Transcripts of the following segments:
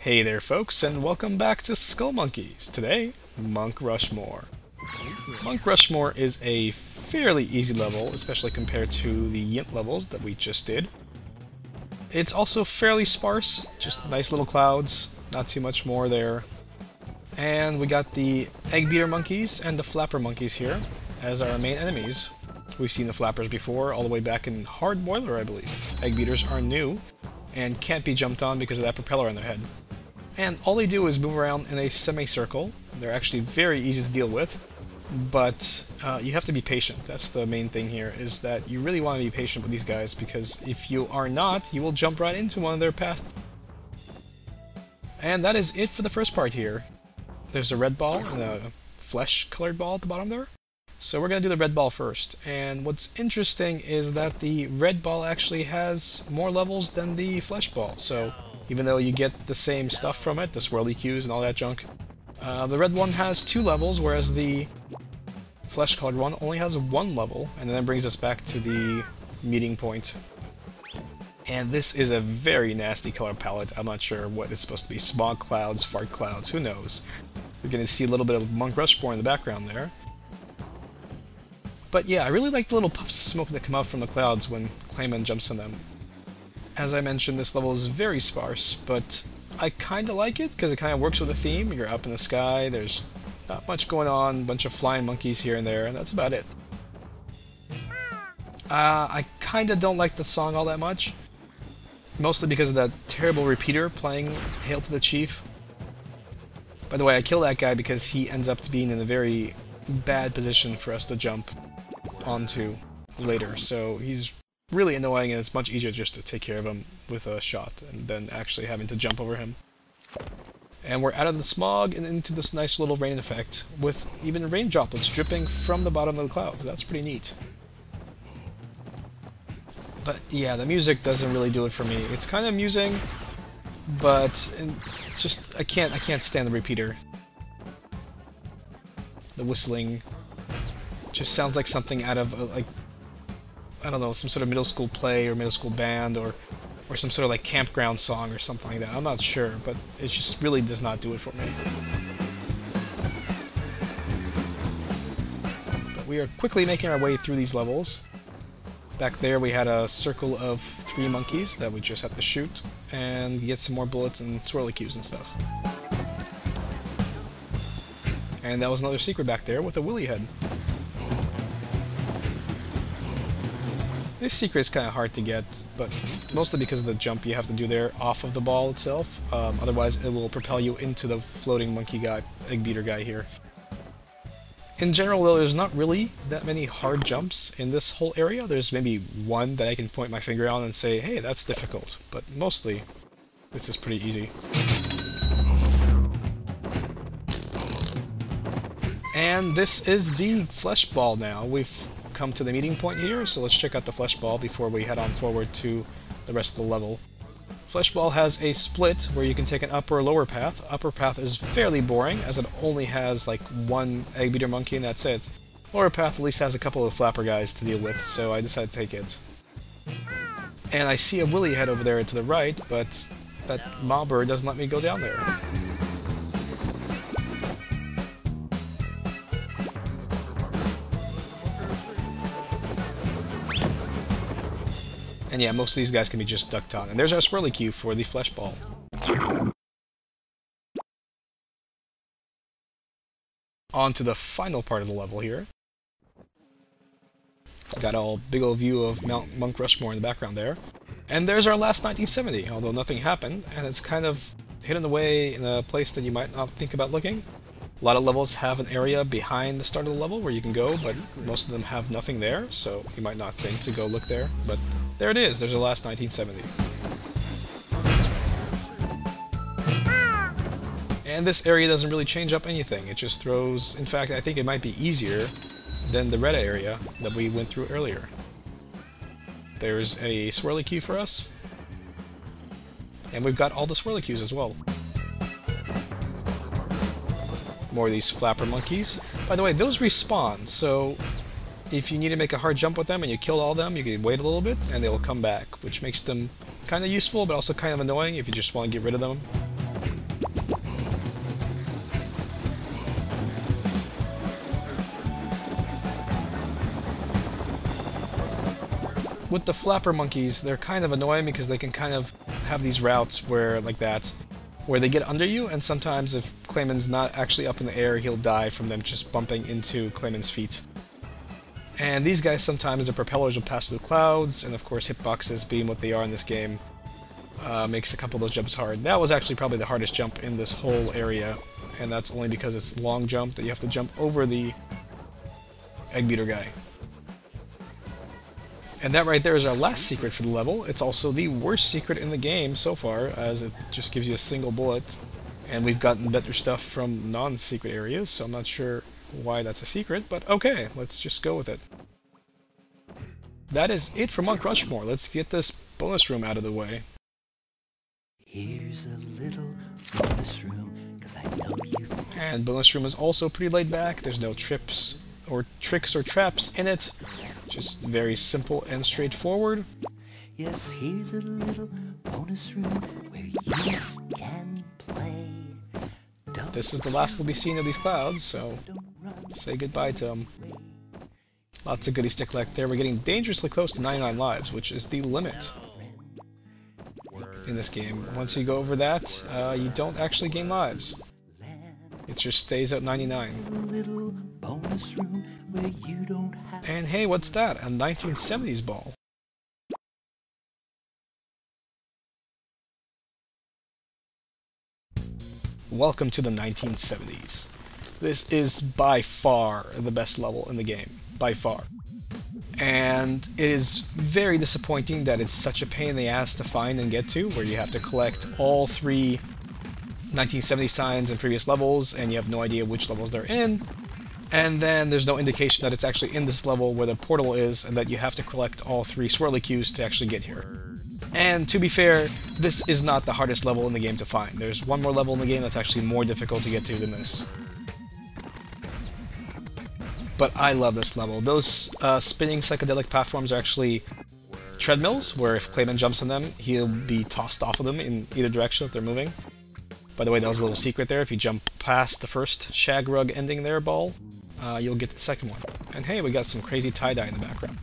Hey there folks, and welcome back to Skullmonkeys. Today, Monk Rushmore. Monk Rushmore is a fairly easy level, especially compared to the Yint levels that we just did. It's also fairly sparse, just nice little clouds, not too much more there. And we got the Egg Beater Monkeys and the Flapper Monkeys here as our main enemies. We've seen the Flappers before, all the way back in Hard Boiler, I believe. Egg Beaters are new, and can't be jumped on because of that propeller on their head. And all they do is move around in a semicircle. They're actually very easy to deal with, but you have to be patient. That's the main thing here, is that you really want to be patient with these guys, because if you are not, you will jump right into one of their paths. And that is it for the first part here. There's a red ball and a flesh-colored ball at the bottom there. So we're going to do the red ball first, and what's interesting is that the red ball actually has more levels than the flesh ball, so even though you get the same stuff from it, the swirly cues and all that junk, the red one has 2 levels, whereas the flesh-colored one only has 1 level, and then that brings us back to the meeting point. And this is a very nasty color palette. I'm not sure what it's supposed to be. Smog clouds, fart clouds, who knows? We're going to see a little bit of Monk Rushmore in the background there. But yeah, I really like the little puffs of smoke that come out from the clouds when Clayman jumps on them. As I mentioned, this level is very sparse, but I kinda like it because it kinda works with the theme. You're up in the sky, there's not much going on, a bunch of flying monkeys here and there, and that's about it. I kinda don't like the song all that much, mostly because of that terrible repeater playing Hail to the Chief. By the way, I kill that guy because he ends up being in a very bad position for us to jump onto later, so he's really annoying, and it's much easier just to take care of him with a shot and then actually having to jump over him. And we're out of the smog and into this nice little rain effect with even rain droplets dripping from the bottom of the clouds. That's pretty neat. But yeah, the music doesn't really do it for me. It's kind of amusing, but just I can't stand the repeater. The whistling just sounds like something out of like, I don't know, some sort of middle school play or middle school band, or some sort of like campground song or something like that. I'm not sure, but it just really does not do it for me. But we are quickly making our way through these levels. Back there we had a circle of 3 monkeys that we just have to shoot and get some more bullets and swirly cues and stuff. And that was another secret back there with a willy head. This secret is kind of hard to get, but mostly because of the jump you have to do there off of the ball itself. Otherwise it will propel you into the floating monkey guy, egg beater guy here. In general though, there's not really that many hard jumps in this whole area. There's maybe one that I can point my finger on and say, hey, that's difficult, but mostly this is pretty easy. And this is the flesh ball now. We've come to the meeting point here, so let's check out the flesh ball before we head on forward to the rest of the level. Flesh ball has a split where you can take an upper or lower path. Upper path is fairly boring, as it only has like 1 egg beater monkey and that's it. Lower path at least has a couple of flapper guys to deal with, so I decided to take it. And I see a willy head over there to the right, but that mobber doesn't let me go down there. And yeah, most of these guys can be just ducked on. And there's our swirly cue for the flesh ball. On to the final part of the level here. Got a big old view of Mount Monk Rushmore in the background there. And there's our last 1970, although nothing happened, and it's kind of hidden away in a place that you might not think about looking. A lot of levels have an area behind the start of the level where you can go, but most of them have nothing there, so you might not think to go look there. But there it is, there's the last 1970. And this area doesn't really change up anything, it just throws... In fact, I think it might be easier than the red area that we went through earlier. There's a swirly cue for us, and we've got all the swirly cues as well. More of these flapper monkeys. By the way, those respawn, so if you need to make a hard jump with them and you kill all of them, you can wait a little bit and they'll come back, which makes them kind of useful but also kind of annoying if you just want to get rid of them. with the flapper monkeys, they're kind of annoying because they can kind of have these routes where, like that, where they get under you, and sometimes if Clayman's not actually up in the air, he'll die from them just bumping into Clayman's feet. And these guys, sometimes the propellers will pass through the clouds, and of course hitboxes being what they are in this game, makes a couple of those jumps hard. That was actually probably the hardest jump in this whole area, and that's only because it's a long jump that you have to jump over the egg beater guy. And that right there is our last secret for the level. It's also the worst secret in the game so far, as it just gives you a single bullet. And we've gotten better stuff from non-secret areas, so I'm not sure why that's a secret, but okay, let's just go with it. That is it for Monk Rushmore. Let's get this bonus room out of the way. Here's a little bonus room, 'cause I know you. And bonus room is also pretty laid back. There's no trips or tricks or traps in it. Just very simple and straightforward. Yes, here's a little bonus room where you can play. This is the last we'll be seeing of these clouds, so say goodbye to them. Lots of goodies to collect there. We're getting dangerously close to 99 lives, which is the limit in this game. Once you go over that, you don't actually gain lives. It just stays at 99. And hey, what's that? A 1970s ball. Welcome to the 1970s. This is by far the best level in the game. By far. And it is very disappointing that it's such a pain in the ass to find and get to, where you have to collect all 3 1970 signs in previous levels, and you have no idea which levels they're in. And then there's no indication that it's actually in this level where the portal is, and that you have to collect all 3 swirly cues to actually get here. And to be fair, this is not the hardest level in the game to find. There's one more level in the game that's actually more difficult to get to than this. But I love this level. Those spinning psychedelic platforms are actually treadmills, where if Clayman jumps on them, he'll be tossed off of them in either direction if they're moving. By the way, that was a little secret there. If you jump past the first shag rug ending there ball, you'll get the second one. And hey, we got some crazy tie-dye in the background.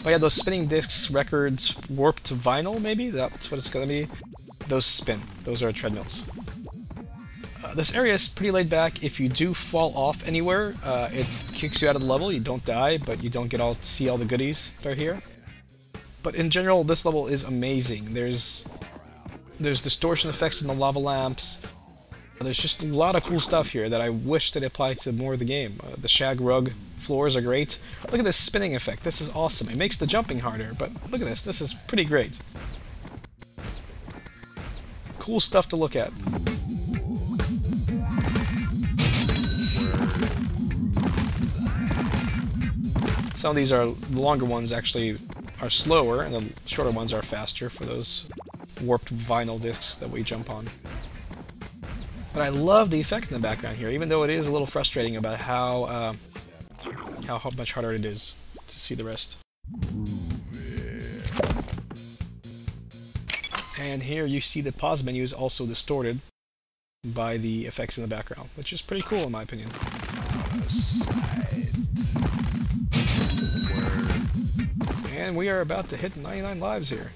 But yeah, those spinning discs, records, warped vinyl, maybe? That's what it's gonna be. Those spin. Those are treadmills. This area is pretty laid back. If you do fall off anywhere, it kicks you out of the level. You don't die, but you don't get to see all the goodies that are here. But in general, this level is amazing. There's distortion effects in the lava lamps. There's just a lot of cool stuff here that I wish that applied to more of the game. The shag rug floors are great. Look at this spinning effect. This is awesome. It makes the jumping harder, but look at this. This is pretty great. Cool stuff to look at. Some of these are, the longer ones actually are slower, and the shorter ones are faster for those warped vinyl discs that we jump on. But I love the effect in the background here, even though it is a little frustrating about how much harder it is to see the rest. And here you see the pause menu is also distorted by the effects in the background, which is pretty cool in my opinion. And we are about to hit 99 lives here.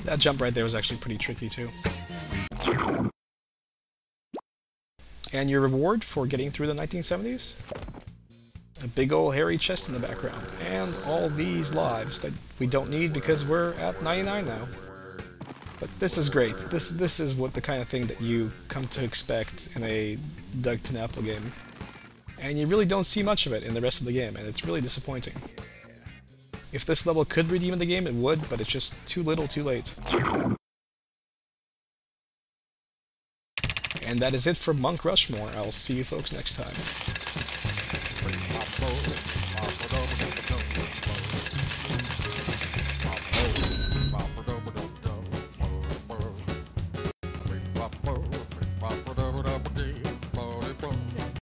That jump right there was actually pretty tricky too. And your reward for getting through the 1970s? A big old hairy chest in the background, and all these lives that we don't need because we're at 99 now. But this is great. This is what the kind of thing that you come to expect in a Doug Apple game. And you really don't see much of it in the rest of the game, and it's really disappointing. If this level could redeem the game, it would, but it's just too little too late. And that is it for Monk Rushmore. I'll see you folks next time.